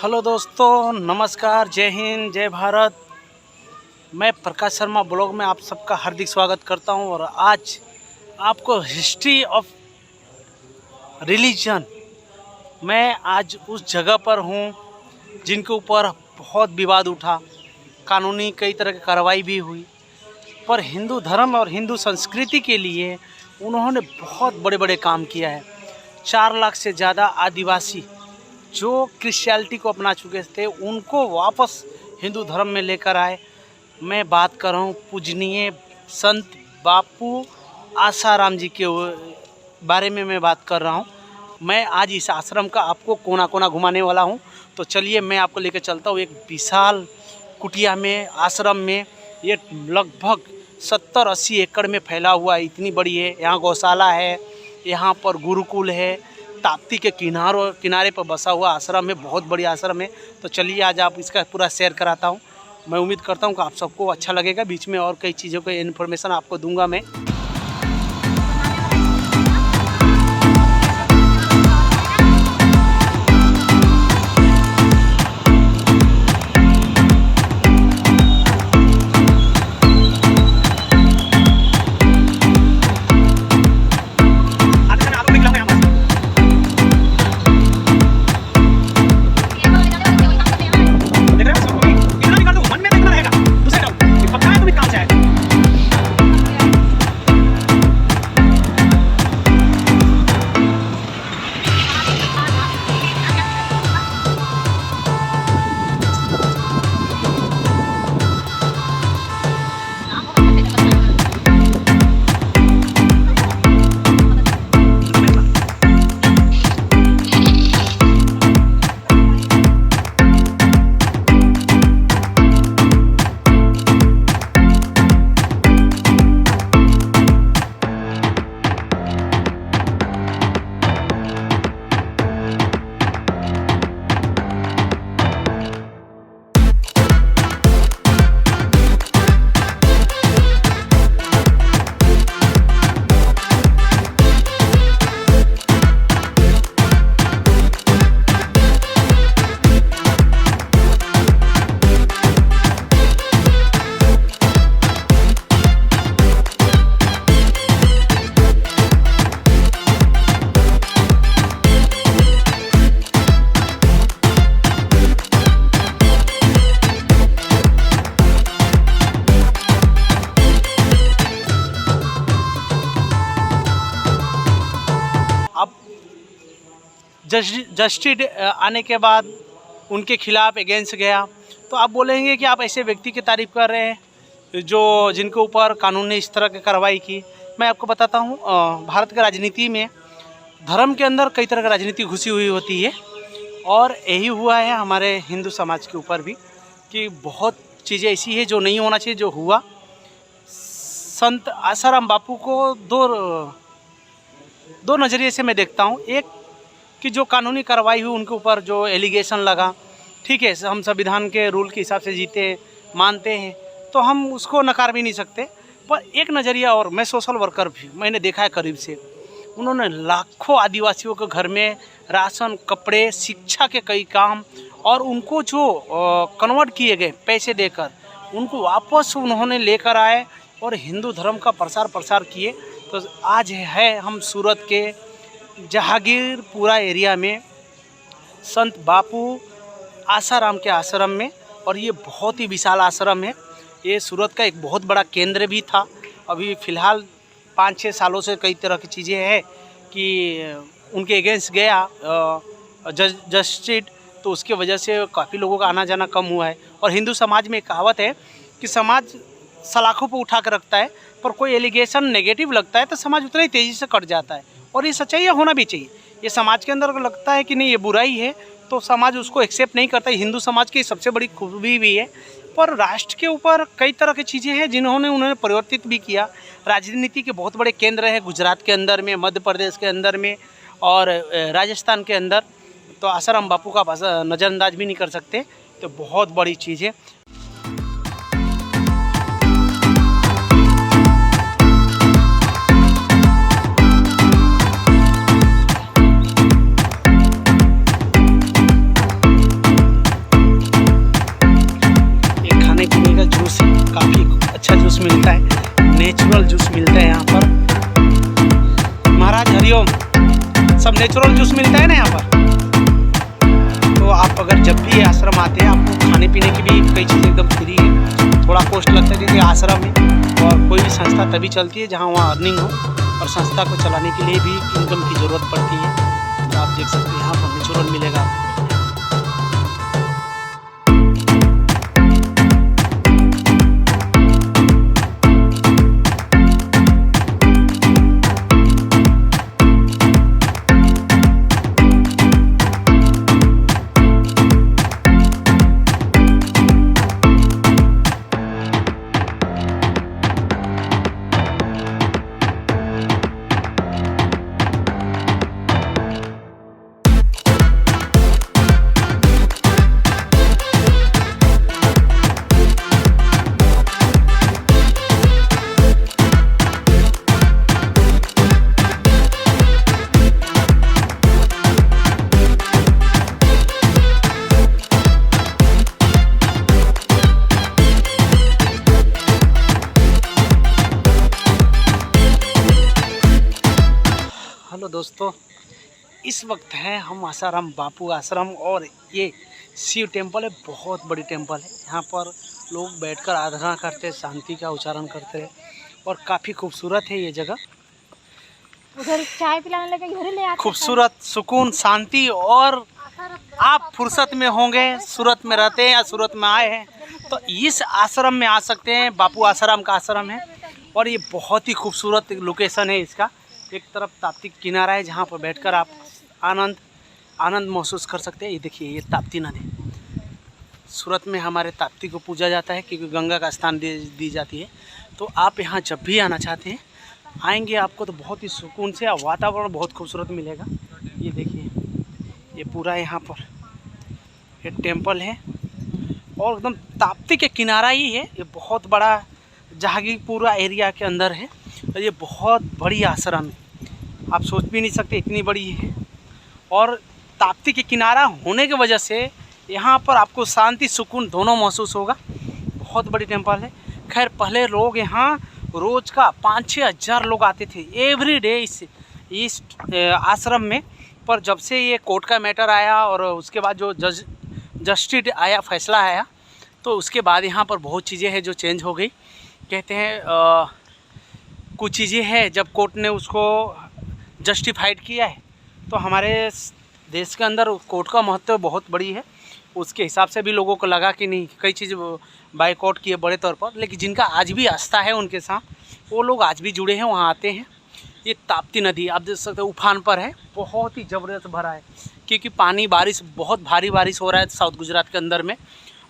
Hello दोस्तों, नमस्कार, जय हिंद, जय भारत। मैं प्रकाश शर्मा ब्लॉग में आप सबका हार्दिक स्वागत करता हूं और आज आपको हिस्ट्री ऑफ रिलीजन, मैं आज उस जगह पर हूं जिनके ऊपर बहुत विवाद उठा, कानूनी कई तरह की कार्रवाई भी हुई, पर हिंदू धर्म और हिंदू संस्कृति के लिए उन्होंने बहुत बड़े बड़े काम किया है। 4 लाख से ज़्यादा आदिवासी जो क्रिश्चियनिटी को अपना चुके थे उनको वापस हिंदू धर्म में लेकर आए। मैं बात कर रहा हूँ पूजनीय संत बापू आसाराम जी के बारे में मैं बात कर रहा हूँ। मैं आज इस आश्रम का आपको कोना कोना घुमाने वाला हूँ, तो चलिए मैं आपको लेकर चलता हूँ एक विशाल कुटिया में, आश्रम में। ये लगभग 70-80 एकड़ में फैला हुआ है, इतनी बड़ी है। यहाँ गौशाला है, यहाँ पर गुरुकुल है, ताप्ती के किनारे पर बसा हुआ आश्रम है, बहुत बड़ी आश्रम है। तो चलिए आज आप इसका पूरा शेयर कराता हूँ। मैं उम्मीद करता हूँ कि आप सबको अच्छा लगेगा। बीच में और कई चीज़ों के इन्फॉर्मेशन आपको दूंगा मैं। जस्टिस आने के बाद उनके खिलाफ अगेंस्ट गया, तो आप बोलेंगे कि आप ऐसे व्यक्ति की तारीफ कर रहे हैं जो जिनके ऊपर कानून ने इस तरह की कार्रवाई की। मैं आपको बताता हूँ, भारत की राजनीति में धर्म के अंदर कई तरह की राजनीति घुसी हुई होती है, और यही हुआ है हमारे हिंदू समाज के ऊपर भी कि बहुत चीज़ें ऐसी है जो नहीं होना चाहिए, जो हुआ। संत आसाराम बापू को दो नज़रिए से मैं देखता हूँ। एक कि जो कानूनी कार्रवाई हुई उनके ऊपर जो एलिगेशन लगा, ठीक है, हम संविधान के रूल के हिसाब से जीते मानते हैं, तो हम उसको नकार भी नहीं सकते। पर एक नज़रिया और, मैं सोशल वर्कर भी मैंने देखा है करीब से, उन्होंने लाखों आदिवासियों के घर में राशन, कपड़े, शिक्षा के कई काम, और उनको जो कन्वर्ट किए गए पैसे देकर उनको वापस उन्होंने लेकर आए और हिंदू धर्म का प्रसार किए। तो आज है हम सूरत के जहांगीरपुरा एरिया में संत बापू आसाराम के आश्रम में, और ये बहुत ही विशाल आश्रम है। ये सूरत का एक बहुत बड़ा केंद्र भी था। अभी फ़िलहाल 5-6 सालों से कई तरह की चीज़ें हैं कि उनके अगेंस्ट गया जस्टिस, तो उसके वजह से काफ़ी लोगों का आना जाना कम हुआ है। और हिंदू समाज में एक कहावत है कि समाज सलाखों पर उठा कर रखता है, पर कोई एलिगेशन नेगेटिव लगता है तो समाज उतना ही तेज़ी से कट जाता है। और ये सच्चाई होना भी चाहिए। ये समाज के अंदर लगता है कि नहीं ये बुराई है तो समाज उसको एक्सेप्ट नहीं करता। हिंदू समाज की सबसे बड़ी खूबी भी है। पर राष्ट्र के ऊपर कई तरह की चीज़ें हैं उन्होंने परिवर्तित भी किया। राजनीति के बहुत बड़े केंद्र हैं गुजरात के अंदर में, मध्य प्रदेश के अंदर में और राजस्थान के अंदर, तो आसाराम बापू का नज़रअंदाज भी नहीं कर सकते। तो बहुत बड़ी चीज़ है। सब नेचुरल जूस मिलता है ना यहाँ पर। तो आप अगर जब भी आश्रम आते हैं, आपको खाने पीने की भी कई चीज़ें एकदम फ्री है। थोड़ा कॉस्ट लगता है क्योंकि आश्रम है और कोई भी संस्था तभी चलती है जहाँ वहाँ अर्निंग हो, और संस्था को चलाने के लिए भी इनकम की ज़रूरत पड़ती है। तो आप देख सकते हैं यहाँ पर नेचुरल मिलेगा आपको। हेलो दोस्तों, इस वक्त है हम आसाराम बापू आश्रम, और ये शिव टेम्पल है, बहुत बड़ी टेम्पल है। यहाँ पर लोग बैठकर आराधना करते, शांति का उच्चारण करते हैं, और काफ़ी खूबसूरत है ये जगह। उधर चाय पिलाने लगे, इधर ले आते। खूबसूरत, सुकून, शांति। और आप फुर्सत में होंगे, सूरत में रहते हैं या सूरत में आए हैं तो इस आश्रम में आ सकते हैं। बापू आसाराम का आश्रम है, और ये बहुत ही खूबसूरत लोकेशन है इसका। एक तरफ ताप्ती किनारा है जहाँ पर बैठकर आप आनंद महसूस कर सकते हैं। ये देखिए, ये ताप्ती नदी। सूरत में हमारे ताप्ती को पूजा जाता है क्योंकि गंगा का स्थान दी जाती है। तो आप यहाँ जब भी आना चाहते हैं, आएंगे आपको तो बहुत ही सुकून से, वातावरण बहुत खूबसूरत मिलेगा। ये देखिए, ये पूरा यहाँ पर ये टेम्पल है, और एकदम ताप्ती के किनारा ही है। ये बहुत बड़ा जहांगीरपुरा एरिया के अंदर है, और ये बहुत बड़ी आश्रम है। आप सोच भी नहीं सकते इतनी बड़ी है। और ताप्ती के किनारा होने की वजह से यहाँ पर आपको शांति सुकून दोनों महसूस होगा। बहुत बड़ी टेम्पल है। खैर, पहले लोग यहाँ रोज़ का 5-6 हज़ार लोग आते थे एवरी डे इस आश्रम में। पर जब से ये कोर्ट का मैटर आया और उसके बाद जो जस्टिस आया, फैसला आया, तो उसके बाद यहाँ पर बहुत चीज़ें हैं जो चेंज हो गई। कहते हैं कुछ चीज़ें हैं, जब कोर्ट ने उसको जस्टिफाइड किया है, तो हमारे देश के अंदर कोर्ट का महत्व बहुत बड़ी है। उसके हिसाब से भी लोगों को लगा कि नहीं, कई चीज़ बाइकआउट किए बड़े तौर पर। लेकिन जिनका आज भी आस्था है उनके साथ, वो लोग आज भी जुड़े हैं, वहाँ आते हैं। ये ताप्ती नदी आप देख सकते हो उफान पर है, बहुत ही ज़बरदस्त भरा है क्योंकि पानी, बारिश, बहुत भारी बारिश हो रहा है साउथ गुजरात के अंदर में,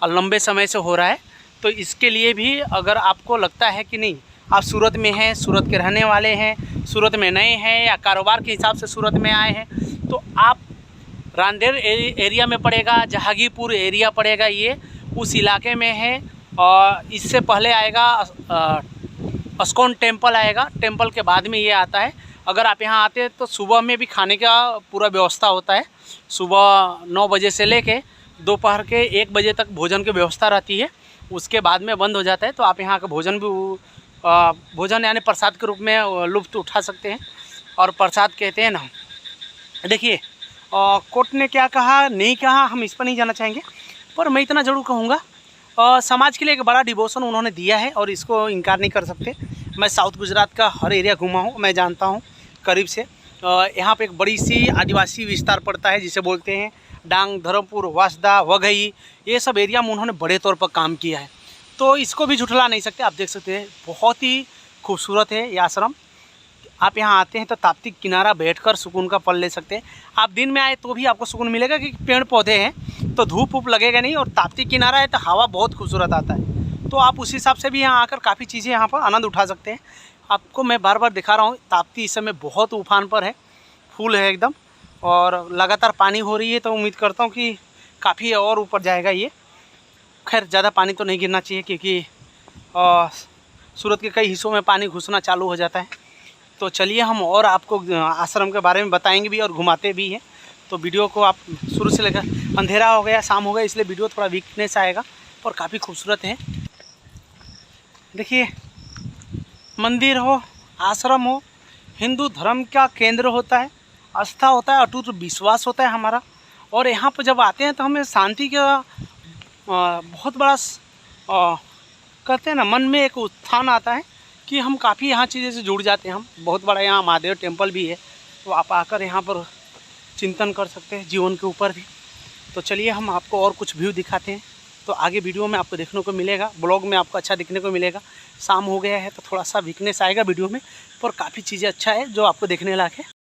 और लंबे समय से हो रहा है। तो इसके लिए भी अगर आपको लगता है कि नहीं, आप सूरत में हैं, सूरत के रहने वाले हैं, सूरत में नए हैं या कारोबार के हिसाब से सूरत में आए हैं, तो आप रांदेर एरिया में पड़ेगा, जहांगीरपुर एरिया पड़ेगा, ये उस इलाके में है। और इससे पहले आएगा अस्कोन टेम्पल आएगा, टेम्पल के बाद में ये आता है। अगर आप यहाँ आते हैं तो सुबह में भी खाने का पूरा व्यवस्था होता है। सुबह 9 बजे से लेके दोपहर के 1 बजे तक भोजन की व्यवस्था रहती है, उसके बाद में बंद हो जाता है। तो आप यहाँ का भोजन यानी प्रसाद के रूप में लुत्फ़ उठा सकते हैं, और प्रसाद कहते हैं ना। देखिए, कोर्ट ने क्या कहा नहीं कहा हम इस पर नहीं जाना चाहेंगे, पर मैं इतना ज़रूर कहूँगा, समाज के लिए एक बड़ा डिवोशन उन्होंने दिया है और इसको इनकार नहीं कर सकते। मैं साउथ गुजरात का हर एरिया घूमा हूँ, मैं जानता हूँ करीब से। यहाँ पे एक बड़ी सी आदिवासी विस्तार पड़ता है जिसे बोलते हैं डांग, धर्मपुर, वासदा, वघई, ये सब एरिया में उन्होंने बड़े तौर पर काम किया है। तो इसको भी झुठला नहीं सकते। आप देख सकते हैं, बहुत ही खूबसूरत है ये आश्रम। आप यहाँ आते हैं तो ताप्ती किनारा बैठकर सुकून का पल ले सकते हैं। आप दिन में आए तो भी आपको सुकून मिलेगा क्योंकि पेड़ पौधे हैं तो धूप वूप लगेगा नहीं, और ताप्ती किनारा है तो हवा बहुत खूबसूरत आता है। तो आप उस हिसाब से भी यहाँ आकर काफ़ी चीज़ें यहाँ पर आनंद उठा सकते हैं। आपको मैं बार बार दिखा रहा हूँ, ताप्ती इस समय बहुत उफान पर है, फुल है एकदम, और लगातार पानी हो रही है। तो उम्मीद करता हूँ कि काफ़ी और ऊपर जाएगा ये। खैर, ज़्यादा पानी तो नहीं गिरना चाहिए क्योंकि सूरत के कई हिस्सों में पानी घुसना चालू हो जाता है। तो चलिए, हम और आपको आश्रम के बारे में बताएंगे भी और घुमाते भी हैं। तो वीडियो को आप शुरू से लेकर, अंधेरा हो गया, शाम हो गया, इसलिए वीडियो थोड़ा वीकनेस आएगा, पर काफ़ी खूबसूरत है। देखिए, मंदिर हो, आश्रम हो, हिंदू धर्म का केंद्र होता है, आस्था होता है, अटूट विश्वास होता है हमारा। और यहाँ पर जब आते हैं तो हमें शांति का बहुत बड़ा कहते हैं ना, मन में एक उत्थान आता है कि हम काफ़ी यहाँ चीज़ें से जुड़ जाते हैं। हम बहुत बड़ा यहाँ महादेव टेम्पल भी है, तो आप आकर यहाँ पर चिंतन कर सकते हैं जीवन के ऊपर भी। तो चलिए हम आपको और कुछ व्यू दिखाते हैं, तो आगे वीडियो में आपको देखने को मिलेगा, ब्लॉग में आपको अच्छा दिखने को मिलेगा। शाम हो गया है तो थोड़ा सा वीकनेस आएगा वीडियो में, पर काफ़ी चीज़ें अच्छा है जो आपको देखने लायक है।